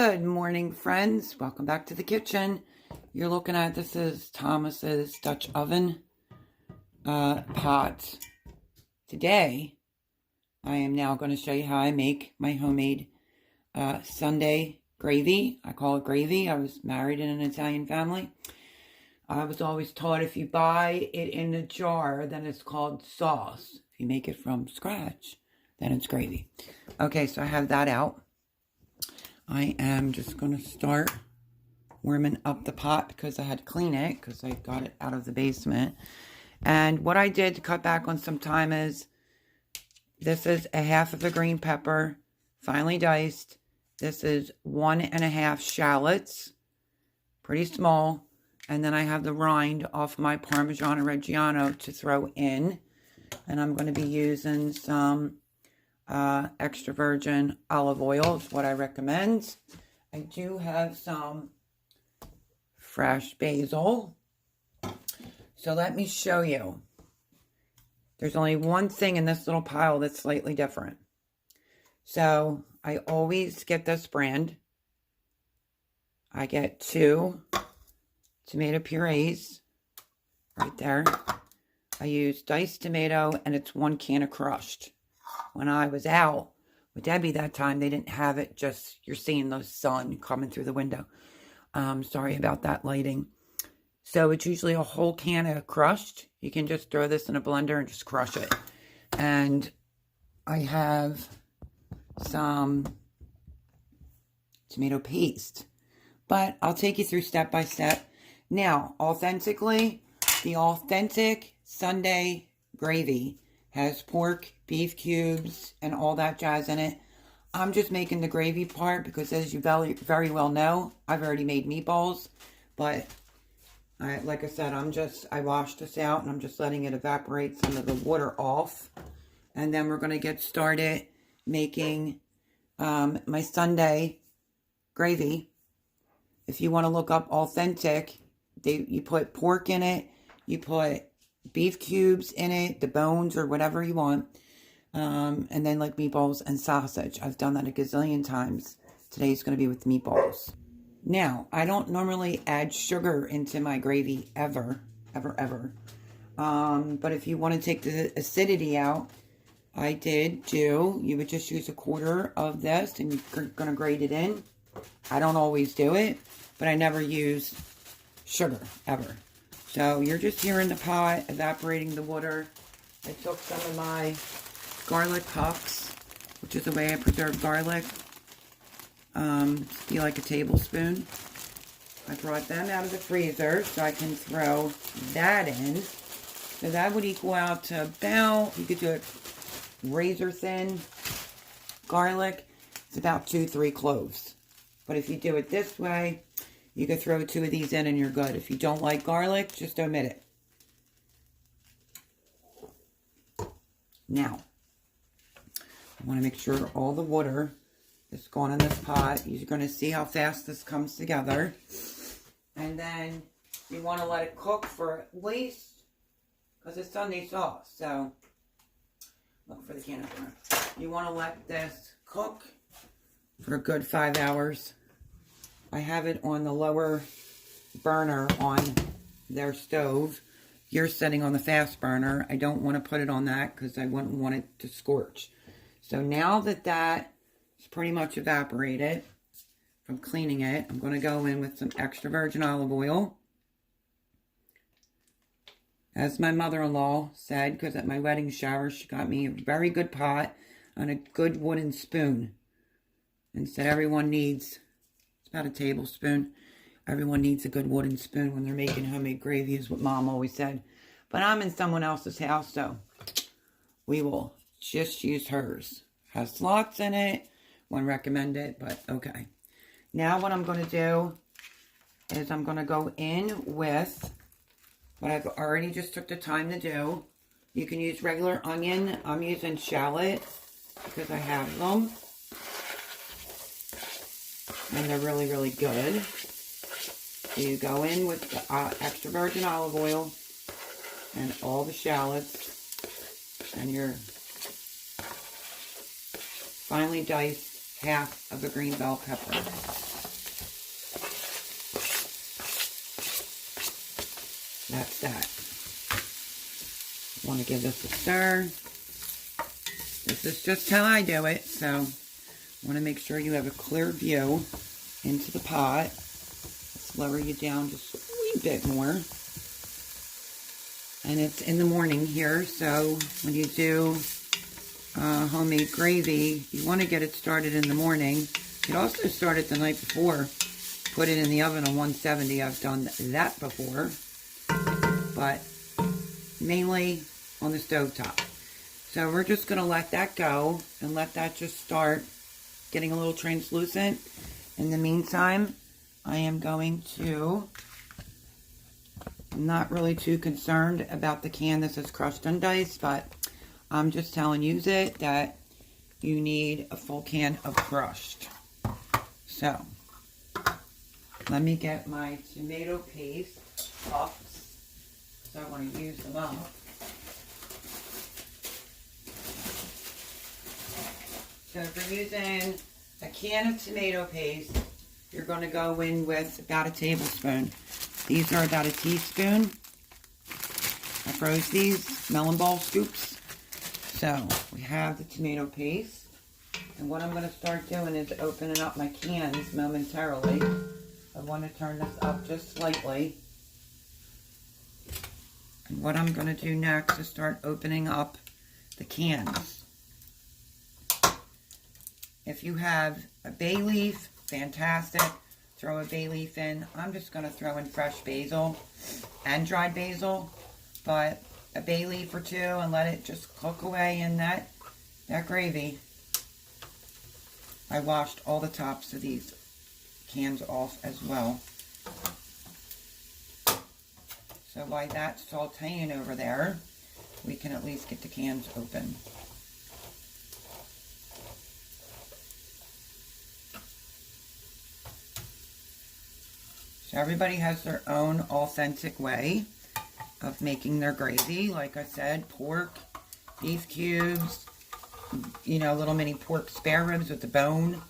Good morning, friends. Welcome back to the kitchen. You're looking at, this is Thomas's Dutch oven pot. Today, I am now going to show you how I make my homemade Sunday gravy. I call it gravy. I was married in an Italian family. I was always taught if you buy it in a jar, then it's called sauce. If you make it from scratch, then it's gravy. Okay, so I have that out. I am just going to start warming up the pot because I had to clean it because I got it out of the basement. And what I did to cut back on some time is, this is a half of a green pepper, finely diced. This is 1.5 shallots, pretty small. And then I have the rind off my Parmigiano Reggiano to throw in. And I'm going to be using some extra virgin olive oil is what I recommend. I do have some fresh basil. So let me show you. There's only one thing in this little pile that's slightly different. So I always get this brand. I get 2 tomato purees right there. I use diced tomato and it's 1 can of crushed. When I was out with Debbie that time, they didn't have it. Just, you're seeing the sun coming through the window. Sorry about that lighting. So it's usually a whole can of crushed. You can just throw this in a blender and just crush it. And I have some tomato paste. But I'll take you through step by step. Now, authentically, the authentic Sunday gravy has pork, beef cubes, and all that jazz in it. I'm just making the gravy part because, as you very well know, I've already made meatballs. But, like I said, I washed this out and I'm just letting it evaporate some of the water off. And then we're going to get started making my Sunday gravy. If you want to look up authentic, you put pork in it, you put beef cubes in it, the bones or whatever you want, and then like meatballs and sausage. I've done that a gazillion times. Today's going to be with meatballs. Now, I don't normally add sugar into my gravy ever. But if you want to take the acidity out, you would just use 1/4 of this and you're going to grate it in. I don't always do it, but I never use sugar ever. So you're just here in the pot, evaporating the water. I took some of my garlic pucks, which is the way I preserve garlic. Be like a tablespoon. I brought them out of the freezer so I can throw that in. So that would equal out to about, you could do it razor thin garlic. It's about 2-3 cloves. But if you do it this way, you could throw 2 of these in and you're good. If you don't like garlic, just omit it. Now, I want to make sure all the water that's going in this pot, you're going to see how fast this comes together. And then you want to let it cook for at least, because it's Sunday sauce, so look for the can opener. You want to let this cook for a good 5 hours. I have it on the lower burner on their stove. You're setting on the fast burner. I don't want to put it on that because I wouldn't want it to scorch. So now that that is pretty much evaporated from cleaning it, I'm going to go in with some extra virgin olive oil. As my mother-in-law said, because at my wedding shower, she got me a very good pot and a good wooden spoon. And said everyone needs, it's about a tablespoon. Everyone needs a good wooden spoon when they're making homemade gravy, is what Mom always said. But I'm in someone else's house, so we will just use hers. Has slots in it. Wouldn't recommend it, but okay. Now what I'm going to do is I'm going to go in with what I've already just took the time to do. You can use regular onion. I'm using shallot because I have them. And they're really, really good. So you go in with the extra virgin olive oil and all the shallots and your finely diced half of a green bell pepper. that's that. Want to give this a stir. This is just how I do it, so want to make sure you have a clear view into the pot. Let's lower you down just a wee bit more. And it's in the morning here, so when you do homemade gravy, you want to get it started in the morning. You could also start it the night before. Put it in the oven on 170. I've done that before. But mainly on the stovetop. So we're just going to let that go and let that just start getting a little translucent. In the meantime, I am going to, I'm not really too concerned about the can. This is crushed and diced, but I'm just telling you that you need a full can of crushed. So, let me get my tomato paste puffs, so I want to use them up. So if you're using a can of tomato paste, you're going to go in with about a tablespoon. These are about a teaspoon. I froze these melon ball scoops. So we have the tomato paste. And what I'm going to start doing is opening up my cans momentarily. I want to turn this up just slightly. And what I'm going to do next is start opening up the cans. If you have a bay leaf, fantastic. Throw a bay leaf in. I'm just going to throw in fresh basil and dried basil. But a bay leaf or two and let it just cook away in that gravy. I washed all the tops of these cans off as well. So while that's sauteing over there, we can at least get the cans open. So everybody has their own authentic way of making their gravy. Like I said, pork, beef cubes, you know, little mini pork spare ribs with the bone,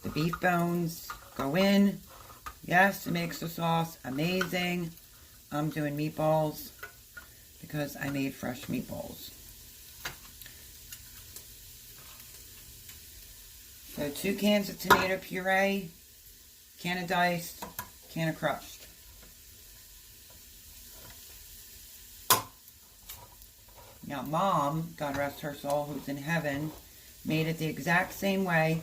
the beef bones go in. Yes, it makes the sauce amazing. I'm doing meatballs because I made fresh meatballs. So 2 cans of tomato puree, can of diced, can of crushed. Now, Mom, God rest her soul, who's in heaven, made it the exact same way,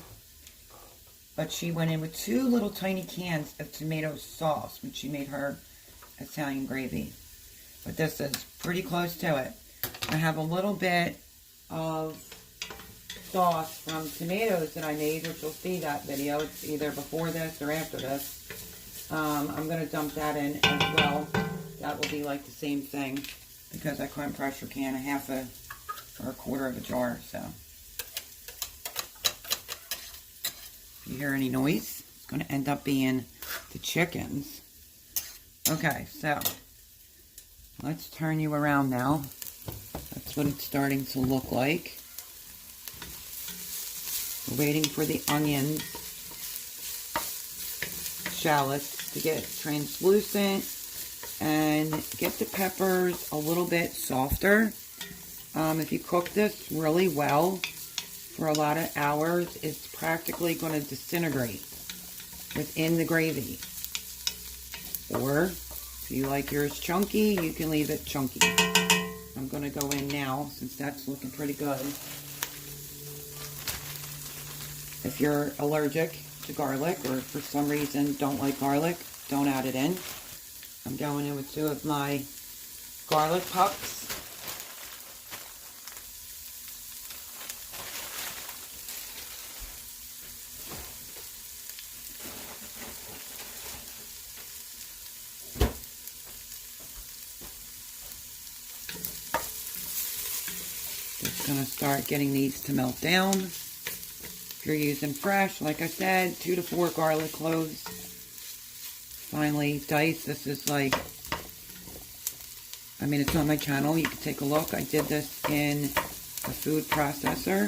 but she went in with 2 little tiny cans of tomato sauce when she made her Italian gravy. But this is pretty close to it. I have a little bit of sauce from tomatoes that I made, which you'll see that video. It's either before this or after this. I'm going to dump that in as well. That will be like the same thing because I couldn't pressure can a half or a quarter of a jar. So if you hear any noise, it's going to end up being the chickens. Okay, so let's turn you around now. That's what it's starting to look like. We're waiting for the onions, shallots to get translucent and get the peppers a little bit softer. If you cook this really well for a lot of hours, it's practically going to disintegrate within the gravy. Or if you like yours chunky, you can leave it chunky. I'm going to go in now since that's looking pretty good. If you're allergic to garlic or for some reason don't like garlic, don't add it in. I'm going in with 2 of my garlic pucks. Just going to start getting these to melt down. If you're using fresh, like I said, 2 to 4 garlic cloves. Finely diced. This is like, I mean, it's on my channel. You can take a look. I did this in a food processor.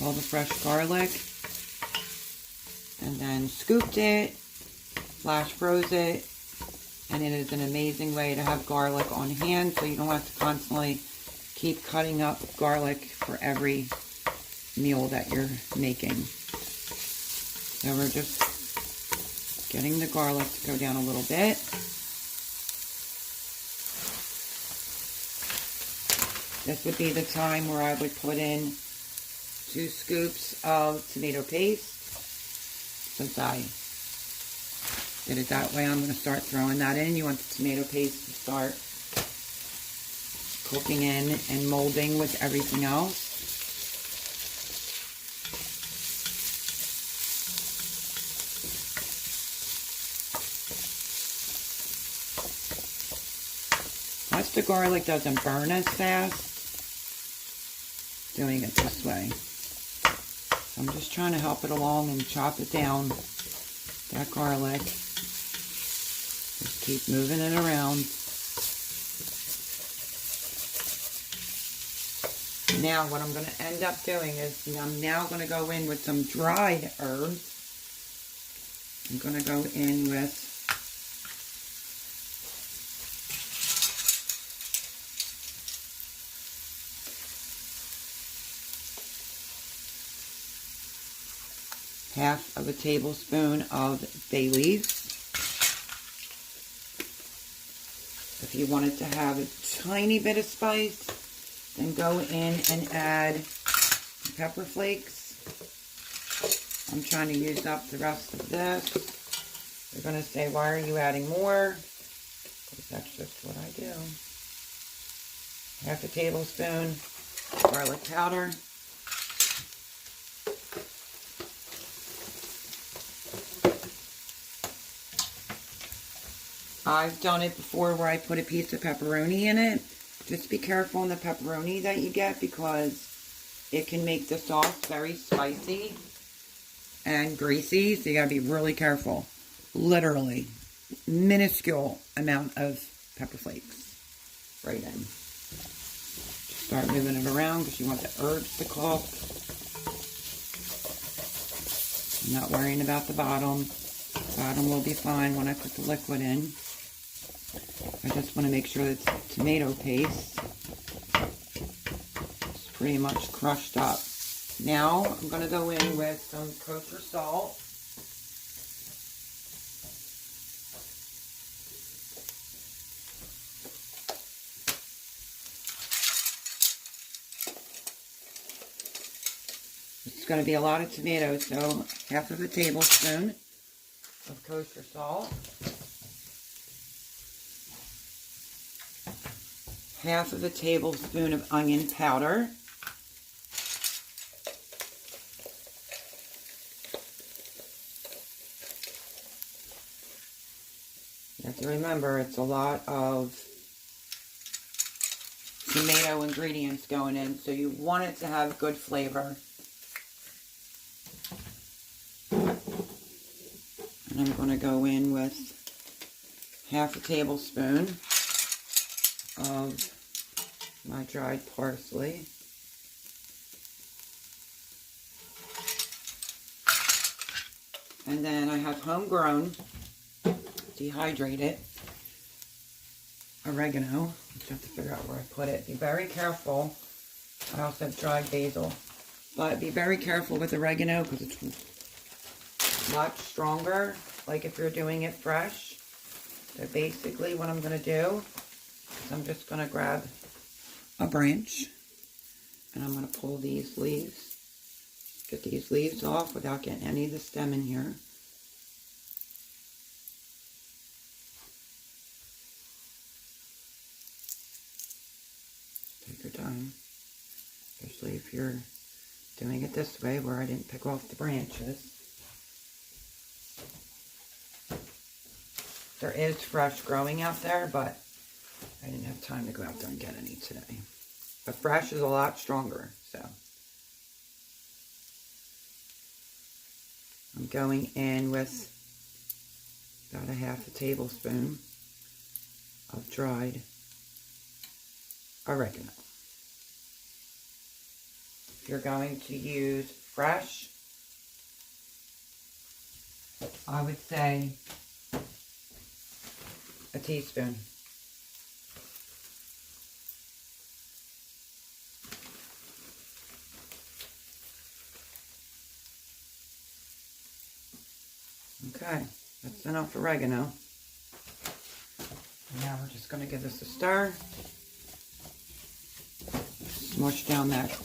All the fresh garlic. And then scooped it, flash froze it, And it is an amazing way to have garlic on hand so you don't have to constantly keep cutting up garlic for every meal that you're making. So we're just getting the garlic to go down a little bit. This would be the time where I would put in 2 scoops of tomato paste. Since I did it that way, I'm going to start throwing that in. You want the tomato paste to start cooking in and molding with everything else. Plus the garlic doesn't burn as fast doing it this way. So I'm just trying to help it along and chop it down, that garlic. Just keep moving it around. Now what I'm going to end up doing is I'm now going to go in with some dried herbs. I'm going to go in with half of a tablespoon of bay leaves. If you wanted to have a tiny bit of spice, then go in and add pepper flakes. I'm trying to use up the rest of this. You're going to say, why are you adding more? Because that's just what I do. Half a tablespoon garlic powder. I've done it before where I put a piece of pepperoni in it. Just be careful on the pepperoni that you get because it can make the sauce very spicy and greasy. So you gotta be really careful. Literally, minuscule amount of pepper flakes right in. Just start moving it around because you want the herbs to cook. I'm not worrying about the bottom. The bottom will be fine when I put the liquid in. I just want to make sure that the tomato paste is pretty much crushed up. Now I'm going to go in with some kosher salt. It's going to be a lot of tomatoes, so half of a tablespoon of kosher salt. Half of a tablespoon of onion powder. You have to remember it's a lot of tomato ingredients going in, so you want it to have good flavor. And I'm going to go in with half a tablespoon of my dried parsley. And then I have homegrown, dehydrated oregano. I just have to figure out where I put it. Be very careful. I also have dried basil. But be very careful with oregano because it's much stronger, like if you're doing it fresh. So basically what I'm going to do is I'm just going to grab a branch and I'm going to pull these leaves. Get these leaves off without getting any of the stem in here. Take your time, especially if you're doing it this way where I didn't pick off the branches. There is fresh growing out there, but I didn't have time to go out there and get any today. But fresh is a lot stronger, so. I'm going in with about a half a tablespoon of dried oregano. If you're going to use fresh, I would say a teaspoon. Okay, that's enough oregano. Now we're just going to give this a stir. Smush down that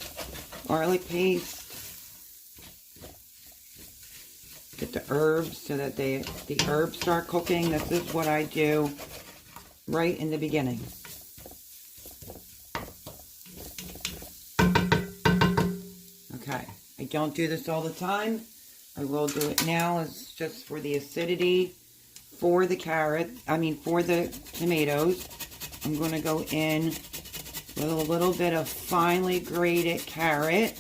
garlic paste. Get the herbs so that the herbs start cooking. This is what I do right in the beginning. Okay, I don't do this all the time. I will do it now. It's just for the acidity, for the for the tomatoes. I'm going to go in with a little bit of finely grated carrot.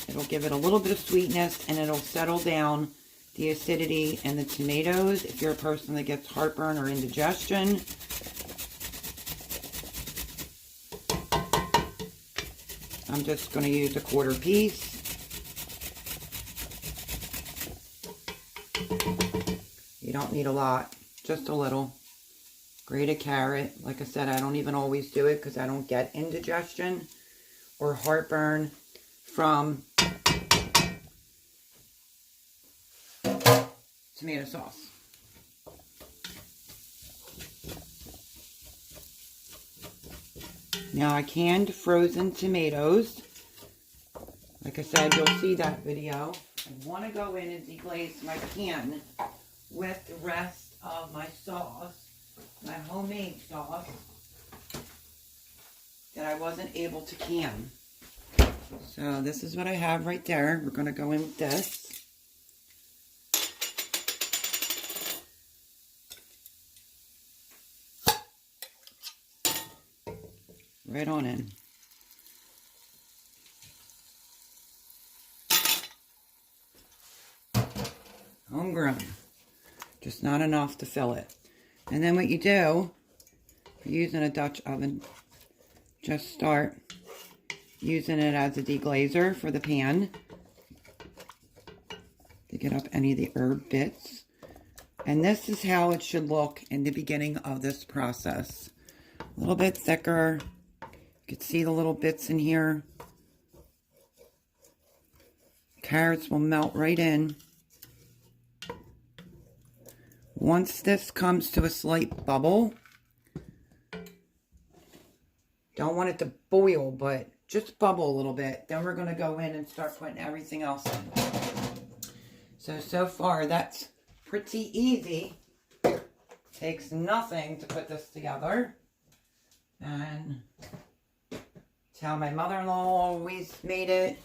It'll give it a little bit of sweetness and it'll settle down the acidity in the tomatoes if you're a person that gets heartburn or indigestion. I'm just going to use a 1/4 piece. You don't need a lot, just a little. Grated carrot. Like I said, I don't even always do it because I don't get indigestion or heartburn from tomato sauce. Now I canned frozen tomatoes. Like I said, you'll see that video. I want to go in and deglaze my can with the rest of my sauce, my homemade sauce that I wasn't able to can. So this is what I have right there. We're going to go in with this. Right on in. Homegrown. Just not enough to fill it. And then what you do, if you're using a Dutch oven, just start using it as a deglazer for the pan to get up any of the herb bits. And this is how it should look in the beginning of this process. A little bit thicker. You can see the little bits in here. Carrots will melt right in. Once this comes to a slight bubble, don't want it to boil, but just bubble a little bit. Then we're going to go in and start putting everything else in. So far, that's pretty easy. Takes nothing to put this together. And it's how my mother-in-law always made it.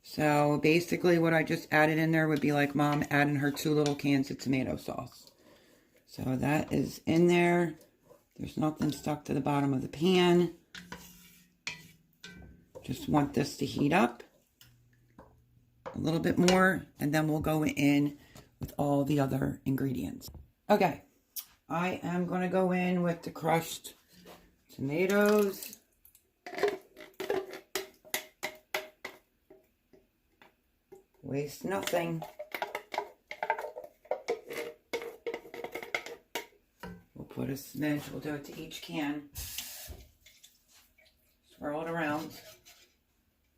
So basically what I just added in there would be like Mom adding her 2 little cans of tomato sauce. So that is in there. There's nothing stuck to the bottom of the pan. Just want this to heat up a little bit more, and then we'll go in with all the other ingredients. Okay, I am going to go in with the crushed tomatoes. Waste nothing. We'll put a smidge, we'll do it to each can. Swirl it around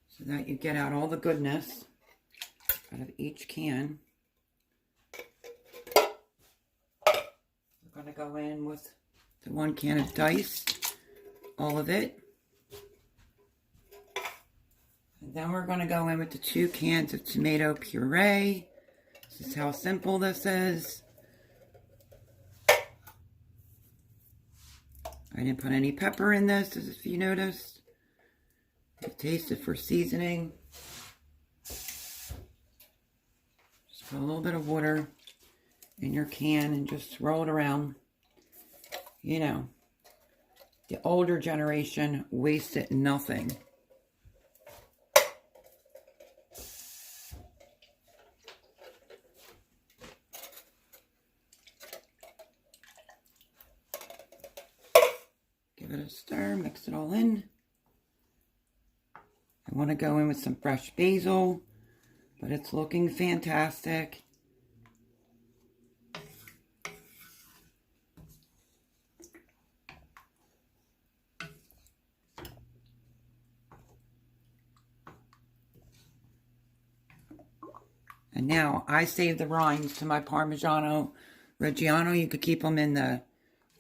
so that you get out all the goodness out of each can. We're going to go in with the 1 can of diced, all of it. And then we're going to go in with the 2 cans of tomato puree. This is how simple this is. I didn't put any pepper in this, as if you noticed. Taste it for seasoning. Just put a little bit of water in your can and just swirl it around. You know, the older generation wasted nothing. Give it a stir, mix it all in. I want to go in with some fresh basil, but it's looking fantastic. And now I save the rinds to my Parmigiano Reggiano. You could keep them in the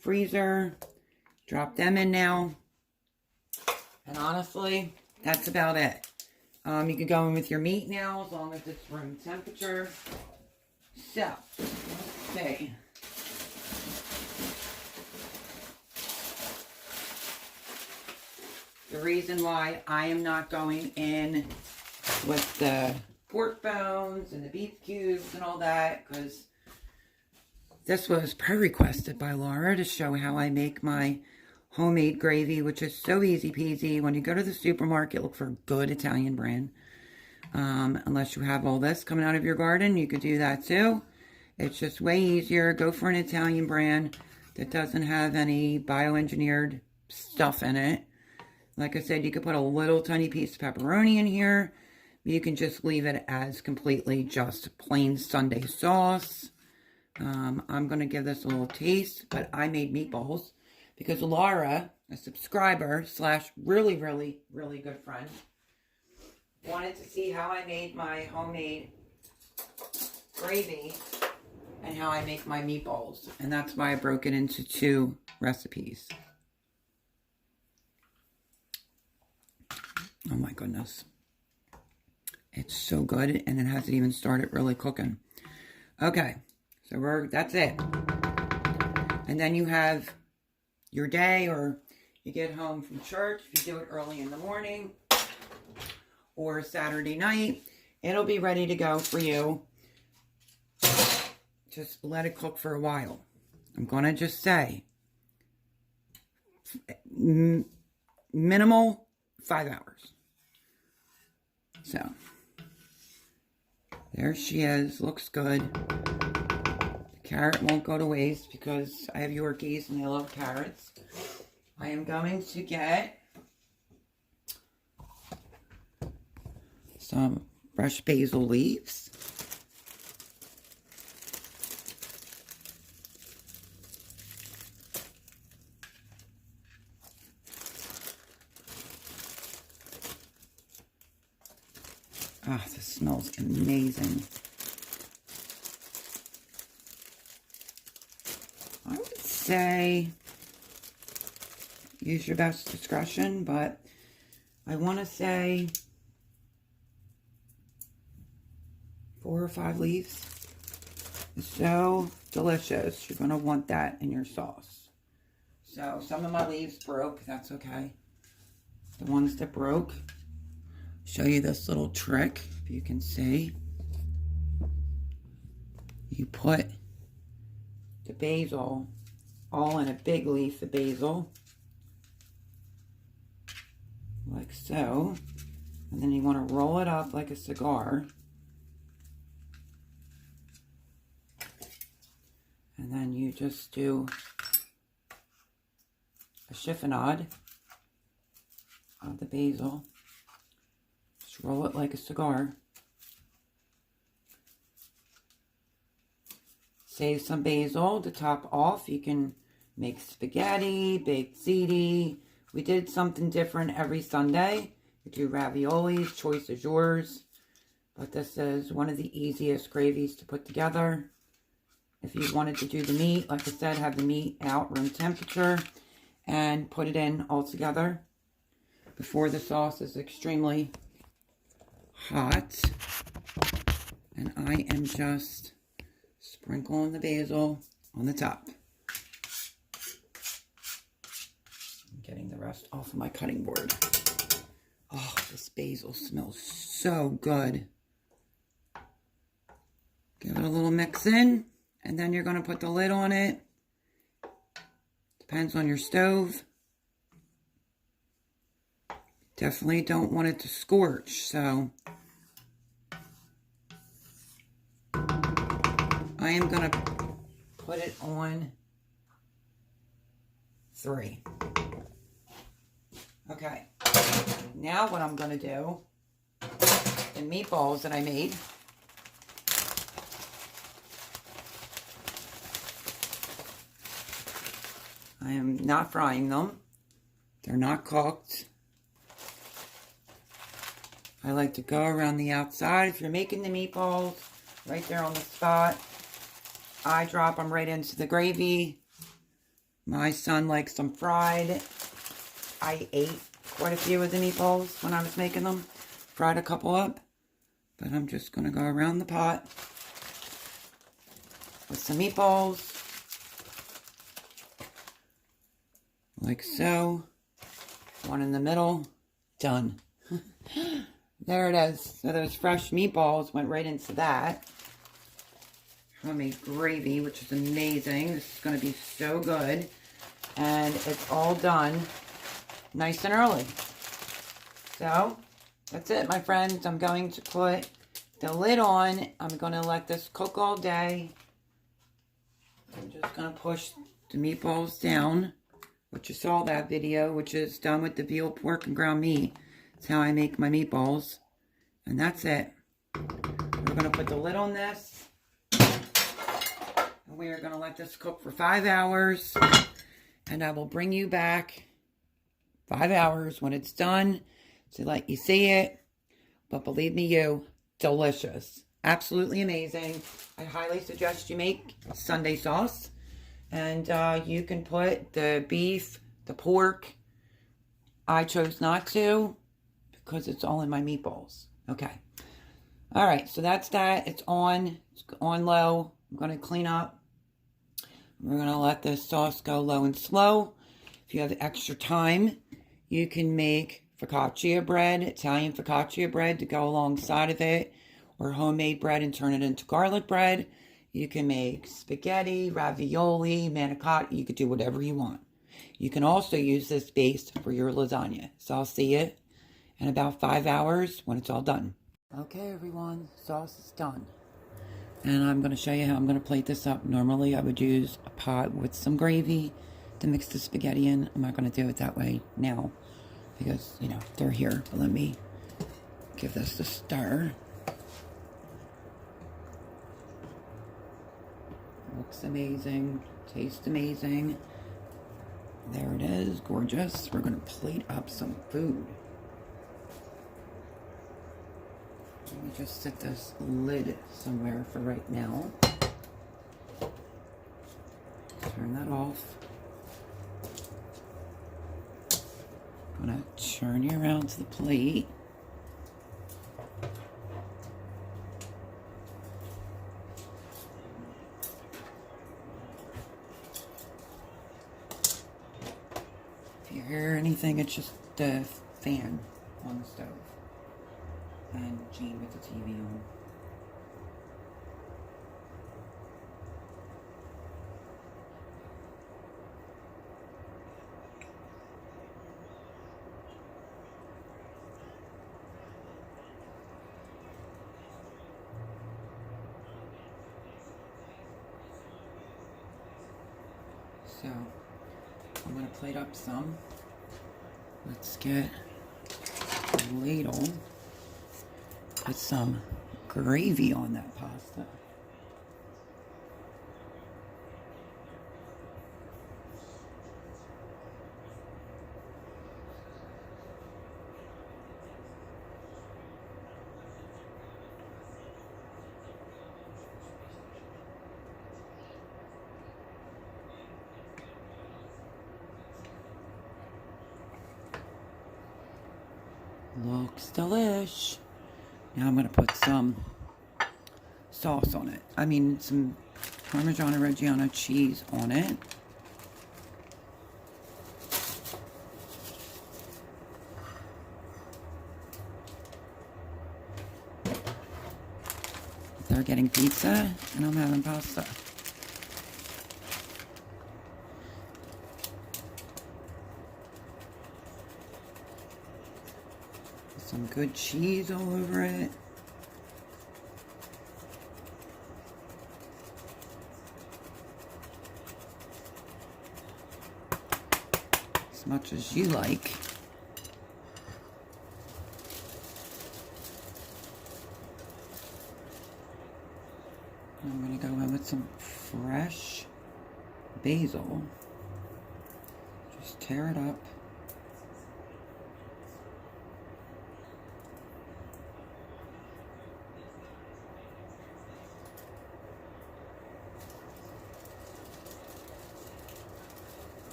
freezer. Drop them in now. And honestly, that's about it. You can go in with your meat now as long as it's room temperature. So, let's see. The reason why I am not going in with the pork bones and the beef cubes and all that, because this was pre-requested by Laura to show how I make my homemade gravy, which is so easy peasy. When you go to the supermarket, look for a good Italian brand. Unless you have all this coming out of your garden, you could do that too. It's just way easier. Go for an Italian brand that doesn't have any bioengineered stuff in it. Like I said, you could put a little tiny piece of pepperoni in here. You can just leave it as completely just plain Sunday sauce. I'm going to give this a little taste, but I made meatballs because Laura, a subscriber / really, really, really good friend, wanted to see how I made my homemade gravy and how I make my meatballs. And that's why I broke it into 2 recipes. Oh my goodness. It's so good, and it hasn't even started really cooking. Okay, so that's it. And then you have your day, or you get home from church, if you do it early in the morning, or Saturday night, it'll be ready to go for you. Just let it cook for a while. I'm going to just say, minimal 5 hours. So, there she is. Looks good. The carrot won't go to waste because I have Yorkies and they love carrots. I am going to get some fresh basil leaves. Ah, oh, this smells amazing. I would say use your best discretion, but I want to say 4 or 5 leaves. It's so delicious. You're going to want that in your sauce. So some of my leaves broke. That's okay. The ones that broke, show you this little trick, if you can see. You put the basil all in a big leaf of basil, like so, and then you want to roll it up like a cigar, and then you just do a chiffonade of the basil. Just roll it like a cigar. Save some basil to top off. You can make spaghetti, baked ziti. We did something different every Sunday. We do raviolis, choice is yours. But this is one of the easiest gravies to put together. If you wanted to do the meat, like I said, have the meat out room temperature and put it in all together before the sauce is extremely hot. And I am just sprinkling the basil on the top. I'm getting the rest off of my cutting board. Oh, this basil smells so good. Give it a little mix in, and then you're going to put the lid on it. Depends on your stove. Definitely don't want it to scorch, so I am going to put it on 3. Okay, now what I'm going to do, the meatballs that I made, I am not frying them. They're not cooked. I like to go around the outside. If you're making the meatballs right there on the spot. I drop them right into the gravy. My son likes them fried. I ate quite a few of the meatballs when I was making them. Fried a couple up. But I'm just going to go around the pot with some meatballs. Like so. One in the middle. Done. There it is. So those fresh meatballs went right into that. Homemade gravy, which is amazing. This is going to be so good. And it's all done nice and early. So, that's it, my friends. I'm going to put the lid on. I'm going to let this cook all day. I'm just going to push the meatballs down, which you saw that video, which is done with the veal, pork, and ground meat. That's how I make my meatballs. And that's it. We're going to put the lid on this. And we are going to let this cook for 5 hours. And I will bring you back 5 hours when it's done to let you see it. But believe me, delicious. Absolutely amazing. I highly suggest you make Sunday sauce. And you can put the beef, the pork. I chose not to because it's all in my meatballs. Okay. All right. So that's that. It's on low. I'm going to clean up. We're going to let this sauce go low and slow. If you have extra time, you can make focaccia bread, Italian focaccia bread to go alongside of it, or homemade bread and turn it into garlic bread. You can make spaghetti, ravioli, manicotti. You could do whatever you want. You can also use this base for your lasagna. So I'll see you in about 5 hours when it's all done. Okay, everyone, sauce is done. And I'm going to show you how I'm going to plate this up. Normally, I would use a pot with some gravy to mix the spaghetti in. I'm not going to do it that way now because, they're here. But let me give this a stir. Looks amazing. Tastes amazing. There it is. Gorgeous. We're going to plate up some food. Let me just set this lid somewhere for right now. Turn that off. I'm going to turn you around to the plate. If you hear anything, it's just the fan on the stove. And Jean with the TV on. So, I'm going to plate up some. Let's get a ladle. Put some gravy on that pasta. Looks delish. Now I'm going to put some sauce on it. I mean, some Parmigiano Reggiano cheese on it. They're getting pizza, and I'm having pasta. Some good cheese all over it. As much as you like. I'm going to go in with some fresh basil. Just tear it up.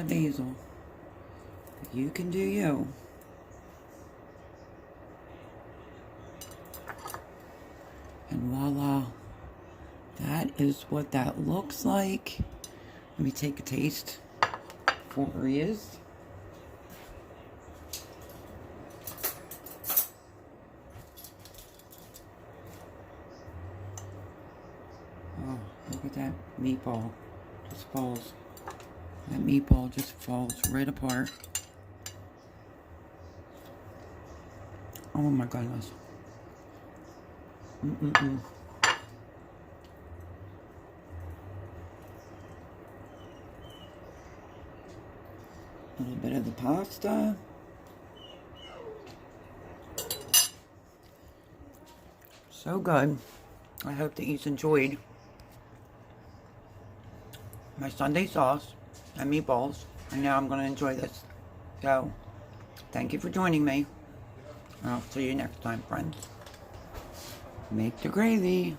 of basil. You can do you. And voila. That is what that looks like. Let me take a taste before it is. Oh, look at that meatball. Just falls. That meatball just falls right apart. Oh my goodness. Mm-mm-mm. A little bit of the pasta. So good. I hope that you enjoyed my Sunday sauce and meatballs. And now I'm going to enjoy this. So, thank you for joining me. I'll see you next time, friends. Make the gravy.